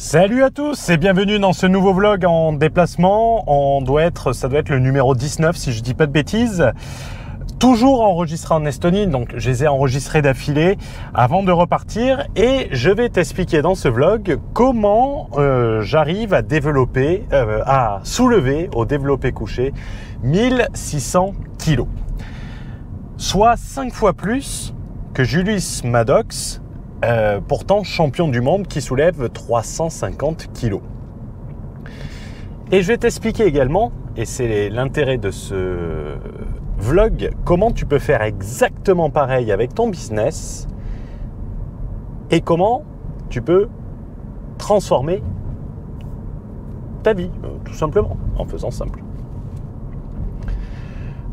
Salut à tous et bienvenue dans ce nouveau vlog en déplacement. Ça doit être le numéro 19 si je dis pas de bêtises. Toujours enregistré en Estonie, donc je les ai enregistrés d'affilée avant de repartir et je vais t'expliquer dans ce vlog comment j'arrive à développer, à soulever au développé couché 1600 kg. Soit 5 fois plus que Julius Maddox, pourtant champion du monde qui soulève 350 kg. Et je vais t'expliquer également, et c'est l'intérêt de ce vlog, comment tu peux faire exactement pareil avec ton business et comment tu peux transformer ta vie, tout simplement, en faisant simple.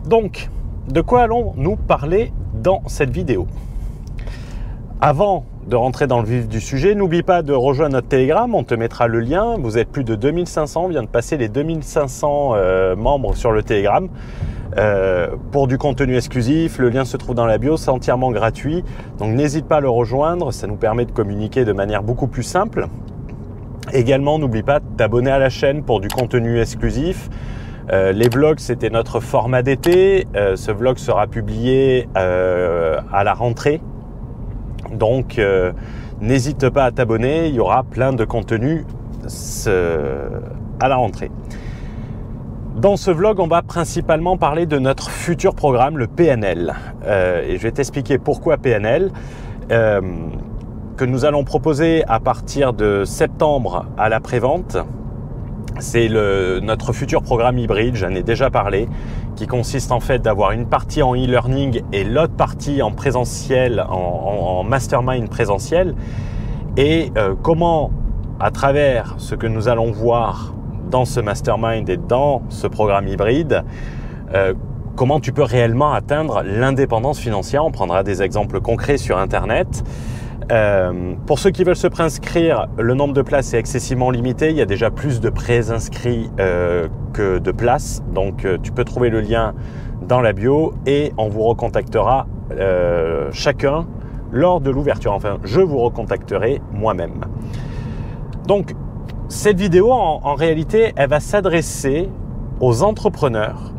Donc, de quoi allons-nous parler dans cette vidéo ? Avant de rentrer dans le vif du sujet, n'oublie pas de rejoindre notre Telegram, on te mettra le lien. Vous êtes plus de 2500, on vient de passer les 2500 membres sur le Telegram. Pour du contenu exclusif, le lien se trouve dans la bio, c'est entièrement gratuit. Donc n'hésite pas à le rejoindre, ça nous permet de communiquer de manière beaucoup plus simple. Également, n'oublie pas de t'abonner à la chaîne pour du contenu exclusif. Les vlogs, c'était notre format d'été. Ce vlog sera publié à la rentrée. Donc, n'hésite pas à t'abonner, il y aura plein de contenu à la rentrée. Dans ce vlog, on va principalement parler de notre futur programme, le PNL. Et je vais t'expliquer pourquoi PNL, que nous allons proposer à partir de septembre à la prévente. C'est notre futur programme hybride, j'en ai déjà parlé, qui consiste en fait d'avoir une partie en e-learning et l'autre partie en présentiel, en mastermind présentiel. Et comment, à travers ce que nous allons voir dans ce mastermind et dans ce programme hybride, comment tu peux réellement atteindre l'indépendance financière. On prendra des exemples concrets sur Internet. Pour ceux qui veulent se préinscrire, le nombre de places est excessivement limité. Il y a déjà plus de préinscrits que de places. Donc, tu peux trouver le lien dans la bio et on vous recontactera chacun lors de l'ouverture. Enfin, je vous recontacterai moi-même. Donc, cette vidéo, en réalité, elle va s'adresser aux entrepreneurs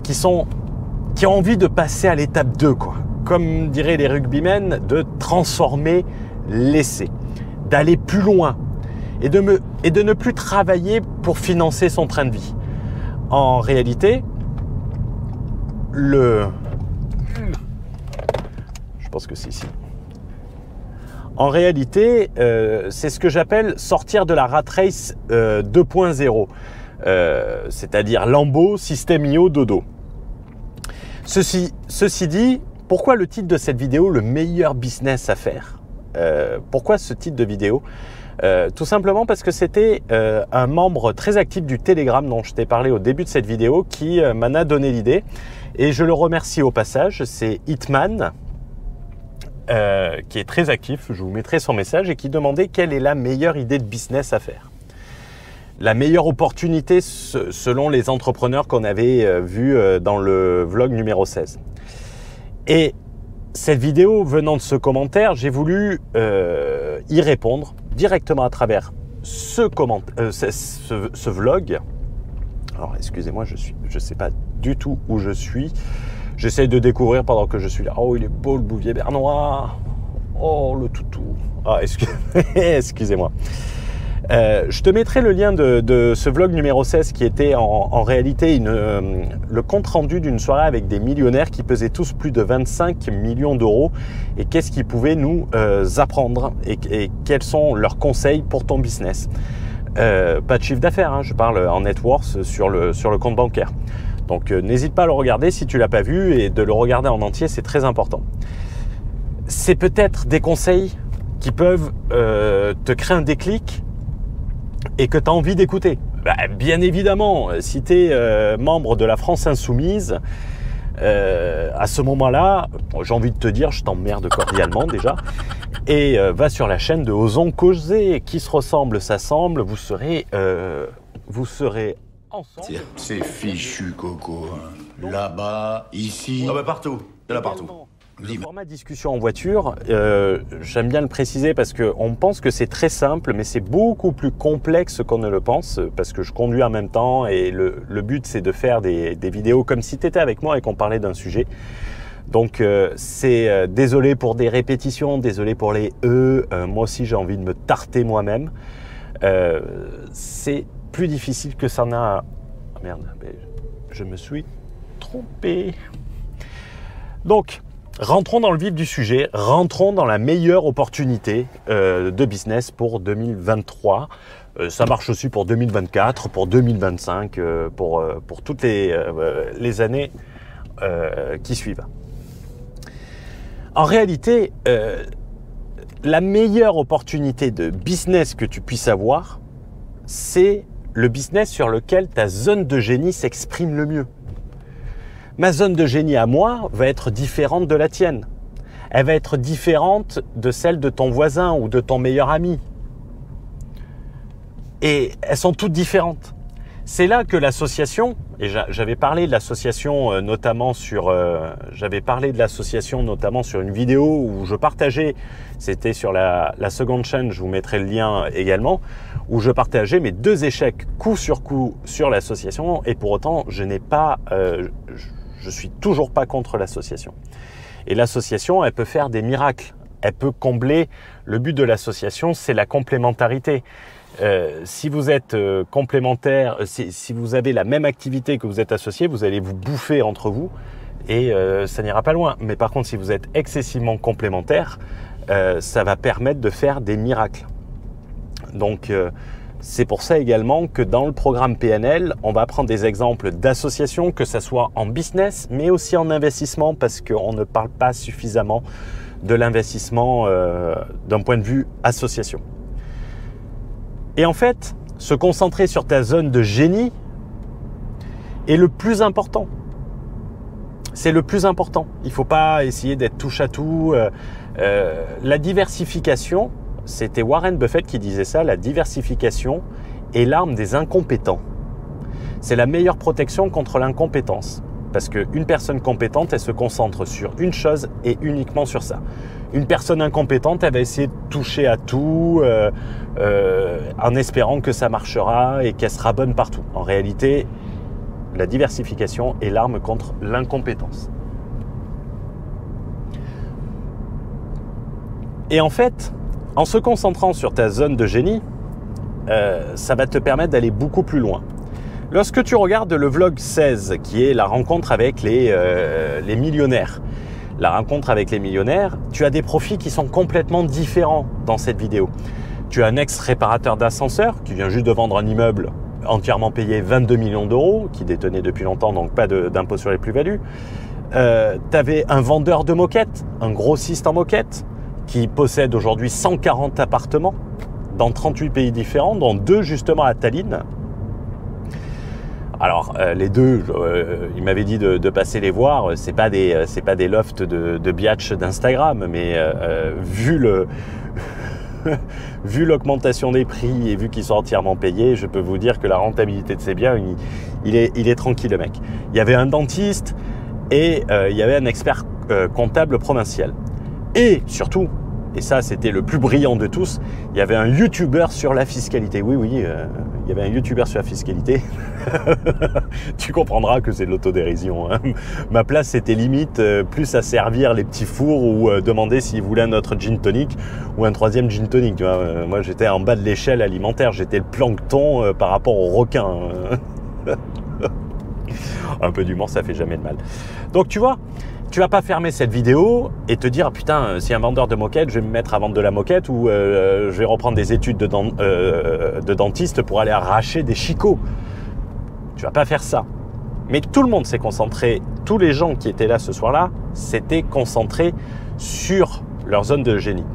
qui ont envie de passer à l'étape 2, quoi. Comme diraient les rugbymen, de transformer l'essai, d'aller plus loin et de ne plus travailler pour financer son train de vie. En réalité, je pense que c'est ici. En réalité, c'est ce que j'appelle sortir de la rat race 2.0, c'est-à-dire Lambo, système IO, dodo. Ceci dit, pourquoi le titre de cette vidéo, le meilleur business à faire? Pourquoi ce titre de vidéo? Tout simplement parce que c'était un membre très actif du Telegram dont je t'ai parlé au début de cette vidéo qui m'en a donné l'idée. Et je le remercie au passage, c'est Hitman, qui est très actif, je vous mettrai son message, et qui demandait quelle est la meilleure idée de business à faire. La meilleure opportunité selon les entrepreneurs qu'on avait vus dans le vlog numéro 16. Et cette vidéo venant de ce commentaire, j'ai voulu y répondre directement à travers ce vlog. Alors excusez-moi, je sais pas du tout où je suis. J'essaye de découvrir pendant que je suis là. Oh, il est beau le bouvier bernois. Oh, le toutou. Ah, excusez-moi. Je te mettrai le lien de ce vlog numéro 16 qui était en réalité le compte rendu d'une soirée avec des millionnaires qui pesaient tous plus de 25 millions d'euros et qu'est-ce qu'ils pouvaient nous apprendre et quels sont leurs conseils pour ton business. Pas de chiffre d'affaires, hein, je parle en net worth sur le compte bancaire. Donc n'hésite pas à le regarder si tu ne l'as pas vu et de le regarder en entier, c'est très important. C'est peut-être des conseils qui peuvent te créer un déclic et que tu as envie d'écouter. Bien évidemment, si tu es membre de la France Insoumise, à ce moment-là, j'ai envie de te dire, je t'emmerde cordialement déjà, et va sur la chaîne de Osons Causer, qui se ressemble, s'assemble, vous serez ensemble. C'est fichu, Coco. Là-bas, ici... Ah bah partout, il y en a partout. Le format discussion en voiture, j'aime bien le préciser parce qu'on pense que c'est très simple, mais c'est beaucoup plus complexe qu'on ne le pense, parce que je conduis en même temps et le but c'est de faire des vidéos comme si tu étais avec moi et qu'on parlait d'un sujet. Donc désolé pour des répétitions, désolé pour les moi aussi j'ai envie de me tarter moi-même. C'est plus difficile que ça n'a... Ah merde, je me suis trompé. Donc, rentrons dans le vif du sujet, rentrons dans la meilleure opportunité de business pour 2023. Ça marche aussi pour 2024, pour 2025, pour toutes les années qui suivent. En réalité, la meilleure opportunité de business que tu puisses avoir, c'est le business sur lequel ta zone de génie s'exprime le mieux. Ma zone de génie à moi va être différente de la tienne. Elle va être différente de celle de ton voisin ou de ton meilleur ami. Et elles sont toutes différentes. C'est là que l'association, et j'avais parlé de l'association notamment sur une vidéo où je partageais, c'était sur la seconde chaîne, je vous mettrai le lien également, où je partageais mes 2 échecs coup sur coup sur l'association, et pour autant je suis toujours pas contre l'association. Et l'association, elle peut faire des miracles, elle peut combler. Le but de l'association, c'est la complémentarité. Si vous êtes complémentaire, si vous avez la même activité que vous êtes associé, vous allez vous bouffer entre vous et ça n'ira pas loin. Mais par contre, si vous êtes excessivement complémentaire, ça va permettre de faire des miracles. Donc, c'est pour ça également que dans le programme PNL, on va prendre des exemples d'associations, que ce soit en business, mais aussi en investissement, parce qu'on ne parle pas suffisamment de l'investissement d'un point de vue association. Et en fait, se concentrer sur ta zone de génie est le plus important. C'est le plus important. Il ne faut pas essayer d'être touche à tout. La diversification, c'était Warren Buffett qui disait ça, la diversification est l'arme des incompétents. C'est la meilleure protection contre l'incompétence. Parce qu'une personne compétente, elle se concentre sur une chose et uniquement sur ça. Une personne incompétente, elle va essayer de toucher à tout en espérant que ça marchera et qu'elle sera bonne partout. En réalité, la diversification est l'arme contre l'incompétence. Et en fait, en se concentrant sur ta zone de génie, ça va te permettre d'aller beaucoup plus loin. Lorsque tu regardes le vlog 16, qui est la rencontre avec les millionnaires, tu as des profils qui sont complètement différents dans cette vidéo. Tu as un ex-réparateur d'ascenseur qui vient juste de vendre un immeuble entièrement payé 22 millions d'euros, qui détenait depuis longtemps, donc pas d'impôt sur les plus-values. Tu avais un vendeur de moquettes, un grossiste en moquettes, qui possède aujourd'hui 140 appartements dans 38 pays différents, dont 2 justement à Tallinn. Alors les 2, il m'avait dit de passer les voir. C'est pas des lofts de biatch d'Instagram, mais vu l'augmentation des prix et vu qu'ils sont entièrement payés, je peux vous dire que la rentabilité de ces biens, il est tranquille le mec. Il y avait un dentiste et il y avait un expert comptable provincial. Et surtout, et ça c'était le plus brillant de tous, il y avait un youtubeur sur la fiscalité. Oui, il y avait un youtubeur sur la fiscalité. Tu comprendras que c'est de l'autodérision, hein. Ma place c'était limite plus à servir les petits fours ou demander s'ils voulaient un autre gin tonic ou un 3e gin tonic. Tu vois, moi j'étais en bas de l'échelle alimentaire, j'étais le plancton par rapport aux requins. Un peu d'humour, ça fait jamais de mal. Donc tu vois, tu vas pas fermer cette vidéo et te dire ah, putain, si un vendeur de moquette, je vais me mettre à vendre de la moquette ou je vais reprendre des études de dentiste pour aller arracher des chicots. Tu vas pas faire ça. Mais tout le monde s'est concentré, tous les gens qui étaient là ce soir-là s'étaient concentrés sur leur zone de génie.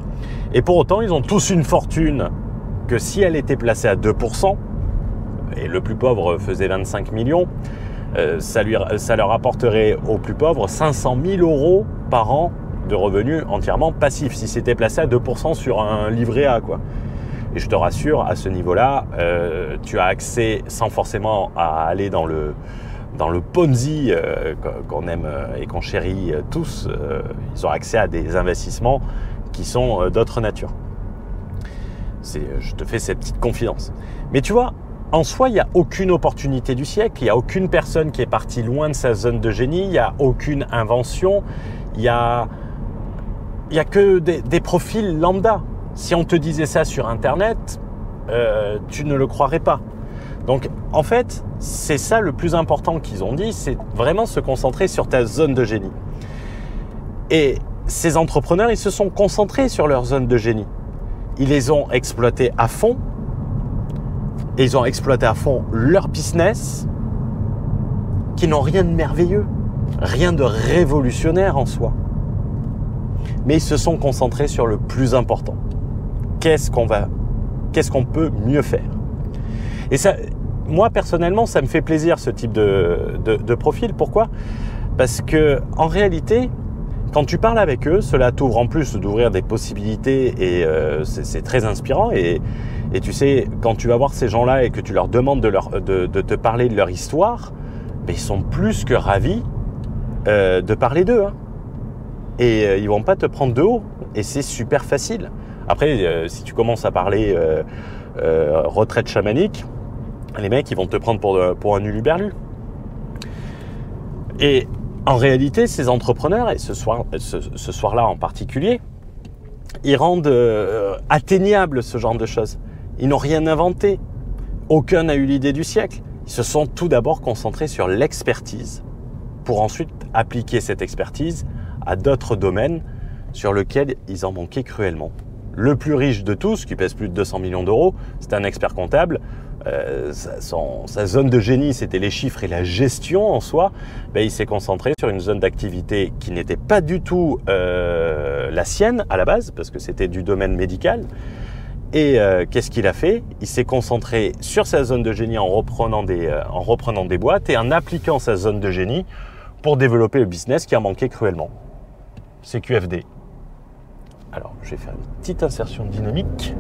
Et pour autant, ils ont tous une fortune que si elle était placée à 2%, et le plus pauvre faisait 25 millions, ça leur apporterait aux plus pauvres 500 000 euros par an de revenus entièrement passifs, si c'était placé à 2% sur un livret A, quoi. Et je te rassure, à ce niveau-là, tu as accès sans forcément à aller dans dans le Ponzi qu'on aime et qu'on chérit tous, ils ont accès à des investissements qui sont d'autre nature. Je te fais cette petite confidence. Mais tu vois, en soi, il n'y a aucune opportunité du siècle, il n'y a aucune personne qui est partie loin de sa zone de génie, il n'y a aucune invention, il n'y a que des profils lambda. Si on te disait ça sur Internet, tu ne le croirais pas. Donc, en fait, c'est ça le plus important qu'ils ont dit, c'est vraiment se concentrer sur ta zone de génie. Et ces entrepreneurs, ils se sont concentrés sur leur zone de génie. Ils les ont exploités à fond, et ils ont exploité à fond leur business, qui n'ont rien de merveilleux, rien de révolutionnaire en soi. Mais ils se sont concentrés sur le plus important. Qu'est-ce qu'on peut mieux faire? Et ça, moi, personnellement, ça me fait plaisir, ce type de profil. Pourquoi? Parce que en réalité, quand tu parles avec eux, cela t'ouvre en plus d'ouvrir des possibilités et c'est très inspirant. Et tu sais, quand tu vas voir ces gens-là et que tu leur demandes de te parler de leur histoire, ben, ils sont plus que ravis de parler d'eux. Hein. Et ils vont pas te prendre de haut. Et c'est super facile. Après, si tu commences à parler retraite chamanique, les mecs, ils vont te prendre pour un huluberlu. Et en réalité, ces entrepreneurs, et ce soir-là en particulier, ils rendent atteignable ce genre de choses. Ils n'ont rien inventé. Aucun n'a eu l'idée du siècle. Ils se sont tout d'abord concentrés sur l'expertise pour ensuite appliquer cette expertise à d'autres domaines sur lesquels ils en manquaient cruellement. Le plus riche de tous, qui pèse plus de 200 millions d'euros, c'est un expert comptable. Sa zone de génie, c'était les chiffres et la gestion en soi. Ben, il s'est concentré sur une zone d'activité qui n'était pas du tout la sienne à la base, parce que c'était du domaine médical. Et qu'est-ce qu'il a fait? Il s'est concentré sur sa zone de génie en reprenant des boîtes et en appliquant sa zone de génie pour développer le business qui en manquait cruellement. C'est QFD. Alors, je vais faire une petite insertion dynamique.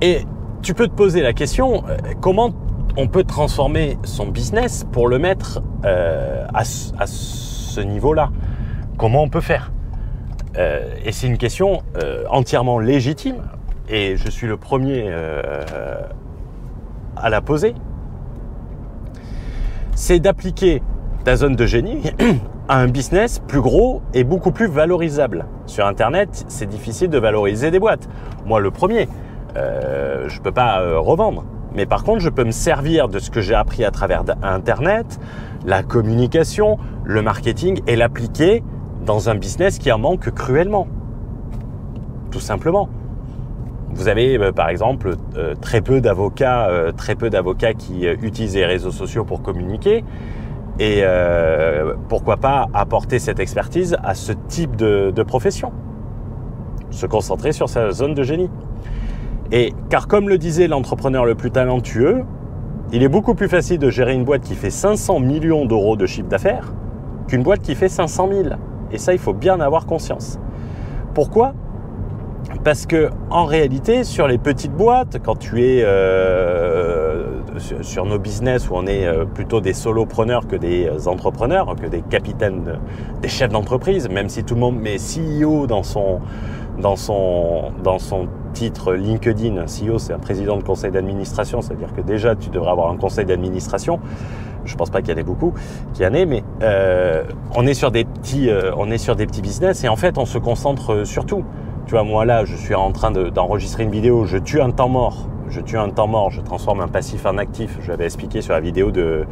Et tu peux te poser la question, comment on peut transformer son business pour le mettre à ce niveau-là? Comment on peut faire? Et c'est une question entièrement légitime, et je suis le premier à la poser. C'est d'appliquer ta zone de génie à un business plus gros et beaucoup plus valorisable. Sur Internet, c'est difficile de valoriser des boîtes. Moi, le premier. Je ne peux pas revendre. Mais par contre, je peux me servir de ce que j'ai appris à travers Internet, la communication, le marketing, et l'appliquer dans un business qui en manque cruellement. Tout simplement. Vous avez par exemple très peu d'avocats qui utilisent les réseaux sociaux pour communiquer. Et pourquoi pas apporter cette expertise à ce type de profession? Se concentrer sur sa zone de génie. Et car comme le disait l'entrepreneur le plus talentueux, il est beaucoup plus facile de gérer une boîte qui fait 500 millions d'euros de chiffre d'affaires qu'une boîte qui fait 500 000. Et ça, il faut bien en avoir conscience. Pourquoi? Parce que en réalité, sur les petites boîtes, quand tu es sur nos business où on est plutôt des solopreneurs que des entrepreneurs, que des capitaines, des chefs d'entreprise, même si tout le monde met CEO dans son titre LinkedIn. Un CEO, c'est un président de conseil d'administration, c'est-à-dire que déjà tu devrais avoir un conseil d'administration. Je pense pas qu'il y en ait beaucoup qui en ait, mais on est sur des petits business et en fait on se concentre sur tout. Tu vois, moi là, je suis en train d'enregistrer une vidéo, je tue un temps mort, je transforme un passif en actif. Je l'avais expliqué sur la vidéo de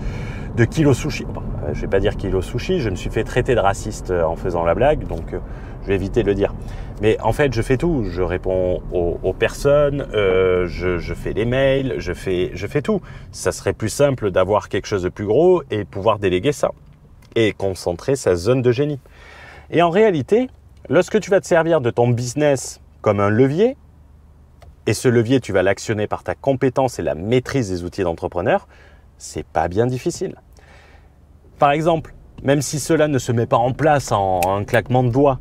Kilo Sushi. Bon, je vais pas dire Kilo Sushi, je me suis fait traiter de raciste en faisant la blague, donc je vais éviter de le dire. Mais en fait, je fais tout. Je réponds aux personnes, je fais les mails, je fais tout. Ça serait plus simple d'avoir quelque chose de plus gros et pouvoir déléguer ça et concentrer sa zone de génie. Et en réalité, lorsque tu vas te servir de ton business comme un levier, et ce levier, tu vas l'actionner par ta compétence et la maîtrise des outils d'entrepreneur, c'est pas bien difficile. Par exemple, même si cela ne se met pas en place en un claquement de doigts,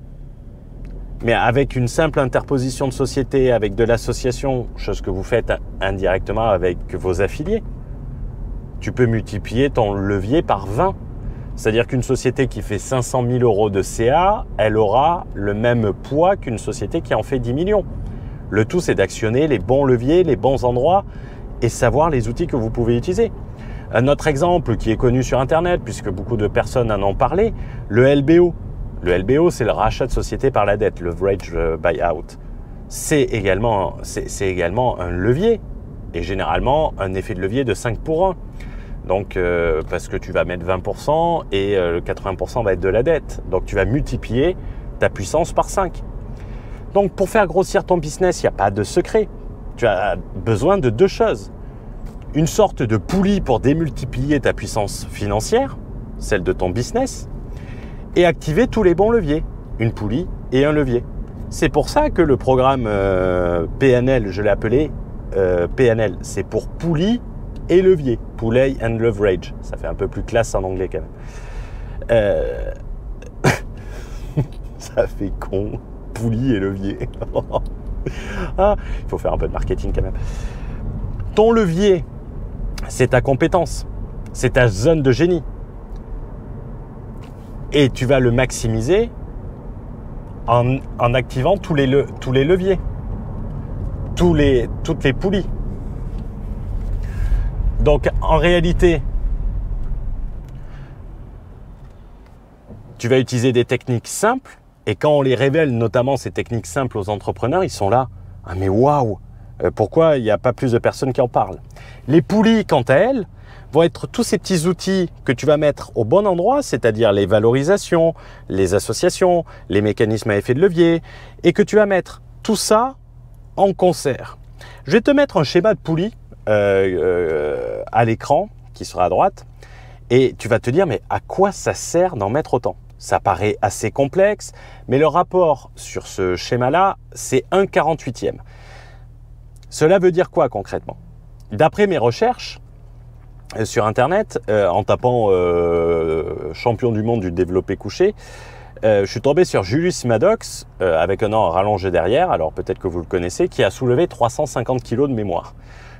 Mais avec une simple interposition de société, avec de l'association, chose que vous faites indirectement avec vos affiliés, tu peux multiplier ton levier par 20. C'est-à-dire qu'une société qui fait 500 000 euros de CA, elle aura le même poids qu'une société qui en fait 10 millions. Le tout, c'est d'actionner les bons leviers, les bons endroits et savoir les outils que vous pouvez utiliser. Un autre exemple qui est connu sur Internet, puisque beaucoup de personnes en ont parlé, le LBO. Le LBO, c'est le rachat de société par la dette, le leverage buyout. C'est également un levier, et généralement un effet de levier de 5 pour 1. Donc, parce que tu vas mettre 20% et le 80% va être de la dette. Donc, tu vas multiplier ta puissance par 5. Donc, pour faire grossir ton business, il n'y a pas de secret. Tu as besoin de deux choses. Une sorte de poulie pour démultiplier ta puissance financière, celle de ton business, et activer tous les bons leviers, une poulie et un levier. C'est pour ça que le programme PNL, je l'ai appelé PNL, c'est pour poulie et levier, Pulley and Leverage. Ça fait un peu plus classe en anglais quand même. Ça fait con, poulie et levier. Ah, il faut faire un peu de marketing quand même. Ton levier, c'est ta compétence, c'est ta zone de génie. Et tu vas le maximiser en activant tous les leviers, toutes les poulies. Donc en réalité, tu vas utiliser des techniques simples et quand on les révèle, notamment ces techniques simples aux entrepreneurs, ils sont là. Ah mais waouh, pourquoi il n'y a pas plus de personnes qui en parlent? Les poulies, quant à elles, vont être tous ces petits outils que tu vas mettre au bon endroit, c'est-à-dire les valorisations, les associations, les mécanismes à effet de levier, et que tu vas mettre tout ça en concert. Je vais te mettre un schéma de poulie à l'écran, qui sera à droite, et tu vas te dire, mais à quoi ça sert d'en mettre autant? Ça paraît assez complexe, mais le rapport sur ce schéma-là, c'est 1/48e. Cela veut dire quoi concrètement? D'après mes recherches sur Internet, en tapant champion du monde du développé couché, je suis tombé sur Julius Maddox, avec un nom rallongé derrière, alors peut-être que vous le connaissez, qui a soulevé 350 kg de mémoire.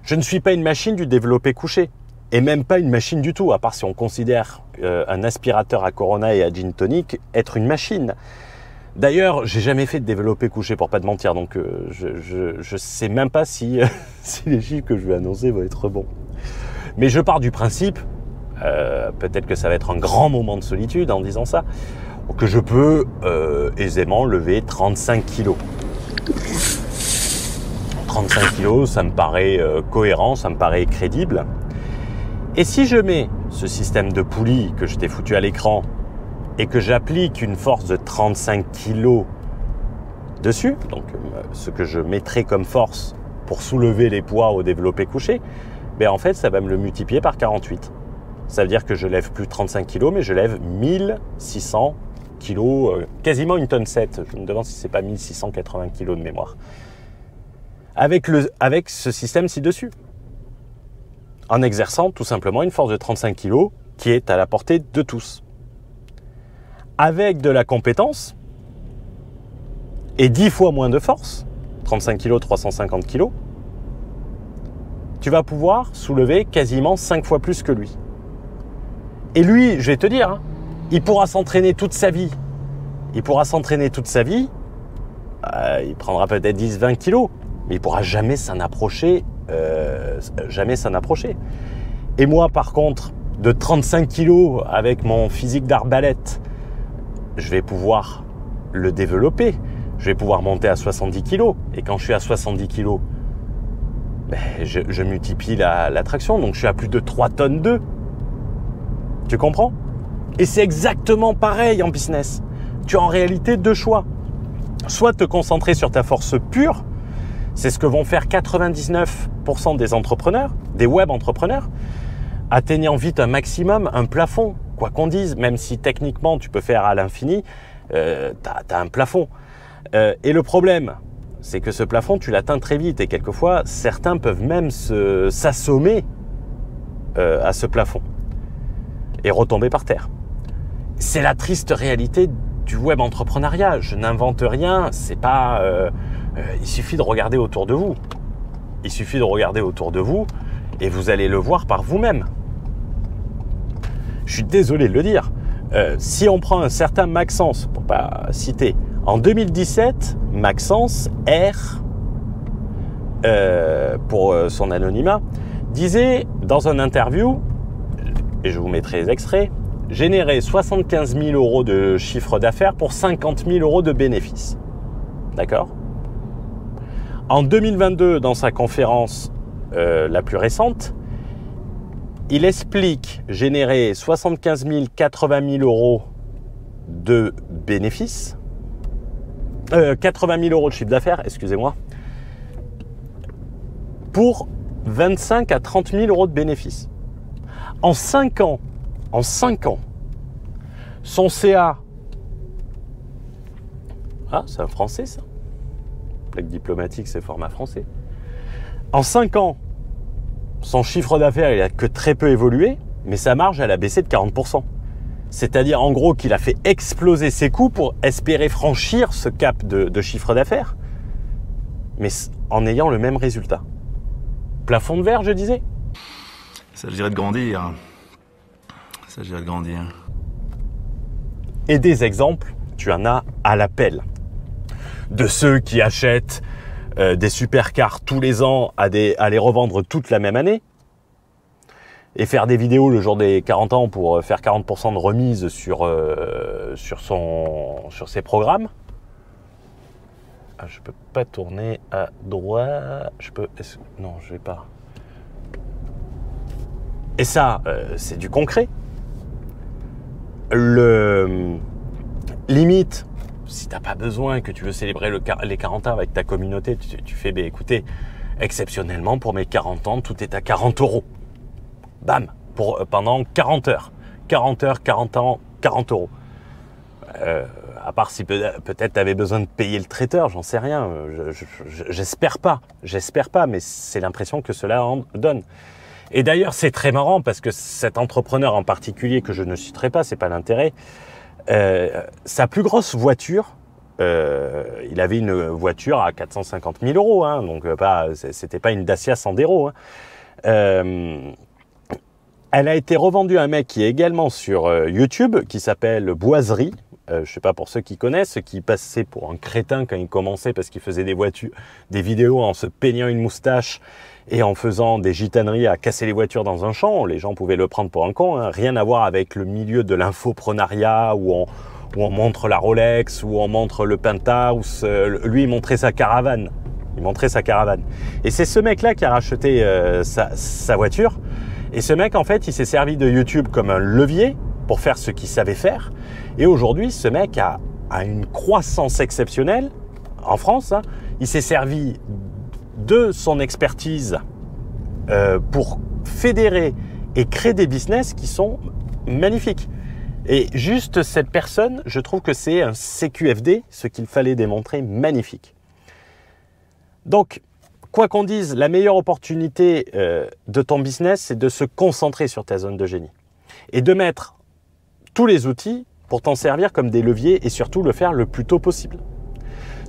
Je ne suis pas une machine du développé couché, et même pas une machine du tout, à part si on considère un aspirateur à Corona et à Gin Tonic être une machine. D'ailleurs, j'ai jamais fait de développé couché pour pas te mentir, donc je sais même pas si, si les chiffres que je vais annoncer vont être bons. Mais je pars du principe, peut-être que ça va être un grand moment de solitude en disant ça, que je peux aisément lever 35 kilos. 35 kilos, ça me paraît cohérent, ça me paraît crédible. Et si je mets ce système de poulie que je t'ai foutu à l'écran et que j'applique une force de 35 kilos dessus, donc ce que je mettrai comme force pour soulever les poids au développé couché, ben en fait, ça va me le multiplier par 48. Ça veut dire que je lève plus 35 kg, mais je lève 1600 kg, quasiment une tonne 7. Je me demande si c'est pas 1680 kg de mémoire. Avec ce système ci-dessus. En exerçant tout simplement une force de 35 kg qui est à la portée de tous. Avec de la compétence et 10 fois moins de force, 35 kg, 350 kg, tu vas pouvoir soulever quasiment 5 fois plus que lui. Et lui, je vais te dire, hein, il pourra s'entraîner toute sa vie. Il pourra s'entraîner toute sa vie, il prendra peut-être 10-20 kilos, mais il ne pourra jamais s'en approcher. Et moi, par contre, de 35 kilos avec mon physique d'arbalète, je vais pouvoir le développer. Je vais pouvoir monter à 70 kilos. Et quand je suis à 70 kilos, ben, je multiplie la traction. Donc, je suis à plus de 3 tonnes 2. Tu comprends? Et c'est exactement pareil en business. Tu as en réalité deux choix. Soit te concentrer sur ta force pure. C'est ce que vont faire 99% des entrepreneurs, des web entrepreneurs, atteignant vite un maximum, un plafond, quoi qu'on dise, même si techniquement tu peux faire à l'infini, t'as un plafond. Et le problème, c'est que ce plafond, tu l'atteins très vite et quelquefois, certains peuvent même s'assommer à ce plafond et retomber par terre. C'est la triste réalité du web entrepreneuriat. Je n'invente rien. C'est pas. Il suffit de regarder autour de vous. Il suffit de regarder autour de vous et vous allez le voir par vous-même. Je suis désolé de le dire. Si on prend un certain Maxence, pour pas citer, en 2017, Maxence R, pour son anonymat, disait dans une interview, et je vous mettrai les extraits, générer 75 000 euros de chiffre d'affaires pour 50 000 euros de bénéfices. D'accord ? En 2022, dans sa conférence la plus récente, il explique générer 75 000, 80 000 euros de bénéfices, 80 000 euros de chiffre d'affaires, excusez-moi, pour 25 à 30 000 euros de bénéfices. En 5 ans, son CA, ah, c'est un français ça, plaque diplomatique, c'est format français. En 5 ans, son chiffre d'affaires, il a que très peu évolué, mais sa marge, elle a baissé de 40%. C'est-à-dire, en gros, qu'il a fait exploser ses coûts pour espérer franchir ce cap de chiffre d'affaires, mais en ayant le même résultat. Plafond de verre, je disais. Il s'agirait de grandir. Il s'agirait de grandir. Et des exemples, tu en as à l'appel. De ceux qui achètent des supercars tous les ans à les revendre toute la même année et faire des vidéos le jour des 40 ans pour faire 40% de remise sur ses programmes. Ah, je peux pas tourner à droite. Non, je vais pas. Et ça, c'est du concret. Limite, si tu n'as pas besoin, que tu veux célébrer les 40 ans avec ta communauté, tu fais, écoutez, exceptionnellement, pour mes 40 ans, tout est à 40 euros. Bam, pendant 40 heures. 40 heures, 40 ans, 40 euros. À part si peut-être tu avais besoin de payer le traiteur, j'en sais rien. J'espère pas, mais c'est l'impression que cela en donne. Et d'ailleurs, c'est très marrant parce que cet entrepreneur en particulier, que je ne citerai pas, c'est pas l'intérêt, sa plus grosse voiture, il avait une voiture à 450 000 euros, hein, donc c'était pas une Dacia Sandero. Hein. Elle a été revendue à un mec qui est également sur YouTube, qui s'appelle Boiserie. Je sais pas pour ceux qui connaissent, qui passait pour un crétin quand il commençait parce qu'il faisait des vidéos en se peignant une moustache et en faisant des gitaneries à casser les voitures dans un champ. Les gens pouvaient le prendre pour un con, hein. Rien à voir avec le milieu de l'infoprenariat où on montre la Rolex, où on montre le Penthouse. Lui, il montrait sa caravane. Et c'est ce mec-là qui a racheté sa voiture. Et ce mec, en fait, il s'est servi de YouTube comme un levier pour faire ce qu'il savait faire. Et aujourd'hui, ce mec a une croissance exceptionnelle en France. Hein. Il s'est servi de son expertise pour fédérer et créer des business qui sont magnifiques. Et juste cette personne, je trouve que c'est un CQFD, ce qu'il fallait démontrer, magnifique. Donc, quoi qu'on dise, la meilleure opportunité de ton business, c'est de se concentrer sur ta zone de génie et de mettre tous les outils pour t'en servir comme des leviers et surtout le faire le plus tôt possible.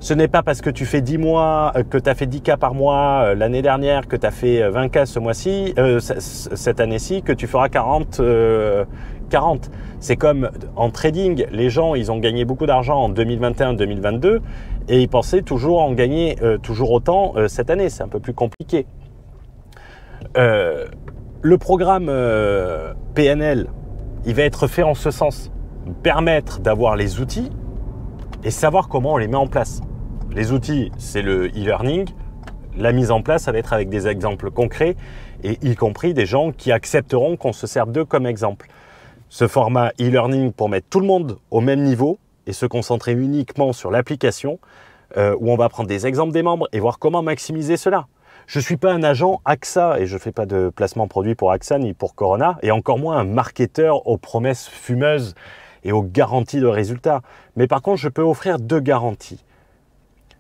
Ce n'est pas parce que tu fais 10 mois, que tu as fait 10 cas par mois l'année dernière, que tu as fait 20 cas ce mois-ci, cette année-ci, que tu feras 40. C'est comme en trading, les gens, ils ont gagné beaucoup d'argent en 2021-2022 et ils pensaient toujours en gagner toujours autant cette année. C'est un peu plus compliqué. Le programme PNL, il va être fait en ce sens, permettre d'avoir les outils et savoir comment on les met en place. Les outils, c'est le e-learning. La mise en place, ça va être avec des exemples concrets et y compris des gens qui accepteront qu'on se serve d'eux comme exemple. Ce format e-learning pour mettre tout le monde au même niveau et se concentrer uniquement sur l'application où on va prendre des exemples des membres et voir comment maximiser cela. Je ne suis pas un agent AXA et je ne fais pas de placement produit pour AXA ni pour Corona et encore moins un marketeur aux promesses fumeuses et aux garanties de résultats. Mais par contre, je peux offrir 2 garanties.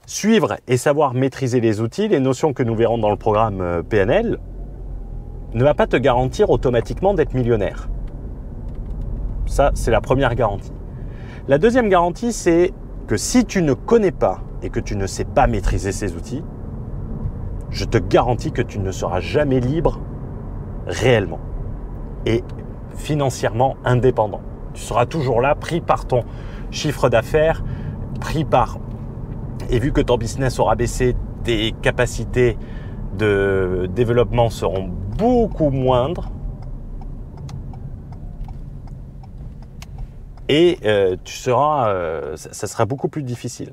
Suivre et savoir maîtriser les outils, les notions que nous verrons dans le programme PNL, ne va pas te garantir automatiquement d'être millionnaire. Ça, c'est la première garantie. La deuxième garantie, c'est que si tu ne connais pas et que tu ne sais pas maîtriser ces outils, je te garantis que tu ne seras jamais libre réellement et financièrement indépendant. Tu seras toujours là, pris par ton chiffre d'affaires, pris par... Et vu que ton business aura baissé, tes capacités de développement seront beaucoup moindres. Et ça sera beaucoup plus difficile.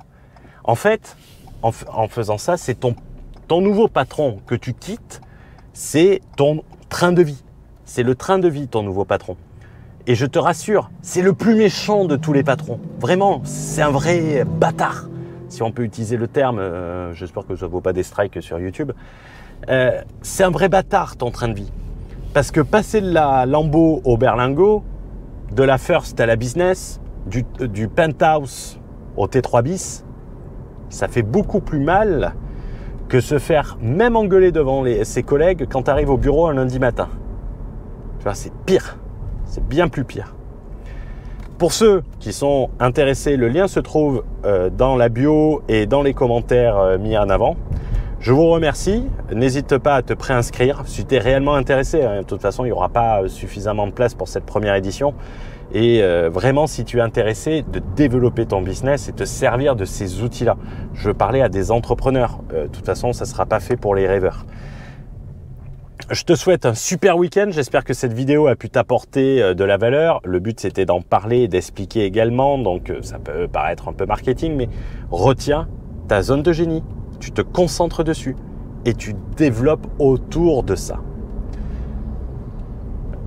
En fait, en faisant ça, c'est ton nouveau patron que tu quittes, c'est ton train de vie. C'est le train de vie, ton nouveau patron. Et je te rassure, c'est le plus méchant de tous les patrons. Vraiment, c'est un vrai bâtard. Si on peut utiliser le terme, j'espère que ça ne vaut pas des strikes sur YouTube. C'est un vrai bâtard, ton train de vie. Parce que passer de la Lambo au berlingot, de la First à la Business, du Penthouse au T3 bis, ça fait beaucoup plus mal que se faire même engueuler devant ses collègues quand tu arrives au bureau un lundi matin. Tu vois, c'est pire. C'est bien plus pire. Pour ceux qui sont intéressés, le lien se trouve dans la bio et dans les commentaires mis en avant. Je vous remercie. N'hésite pas à te préinscrire si tu es réellement intéressé. De toute façon, il n'y aura pas suffisamment de place pour cette première édition. Et vraiment, si tu es intéressé de développer ton business et te servir de ces outils-là. Je parlais à des entrepreneurs. De toute façon, ça ne sera pas fait pour les rêveurs. Je te souhaite un super week-end. J'espère que cette vidéo a pu t'apporter de la valeur. Le but, c'était d'en parler et d'expliquer également. Donc, ça peut paraître un peu marketing, mais retiens ta zone de génie. Tu te concentres dessus et tu développes autour de ça.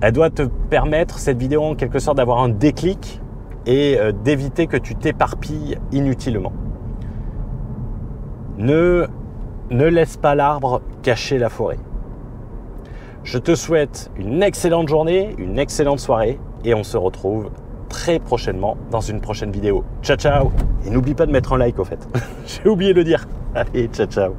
Elle doit te permettre, cette vidéo en quelque sorte, d'avoir un déclic et d'éviter que tu t'éparpilles inutilement. Ne laisse pas l'arbre cacher la forêt. Je te souhaite une excellente journée, une excellente soirée et on se retrouve très prochainement dans une prochaine vidéo. Ciao, ciao! Et n'oublie pas de mettre un like au fait. J'ai oublié de le dire. Allez, ciao, ciao!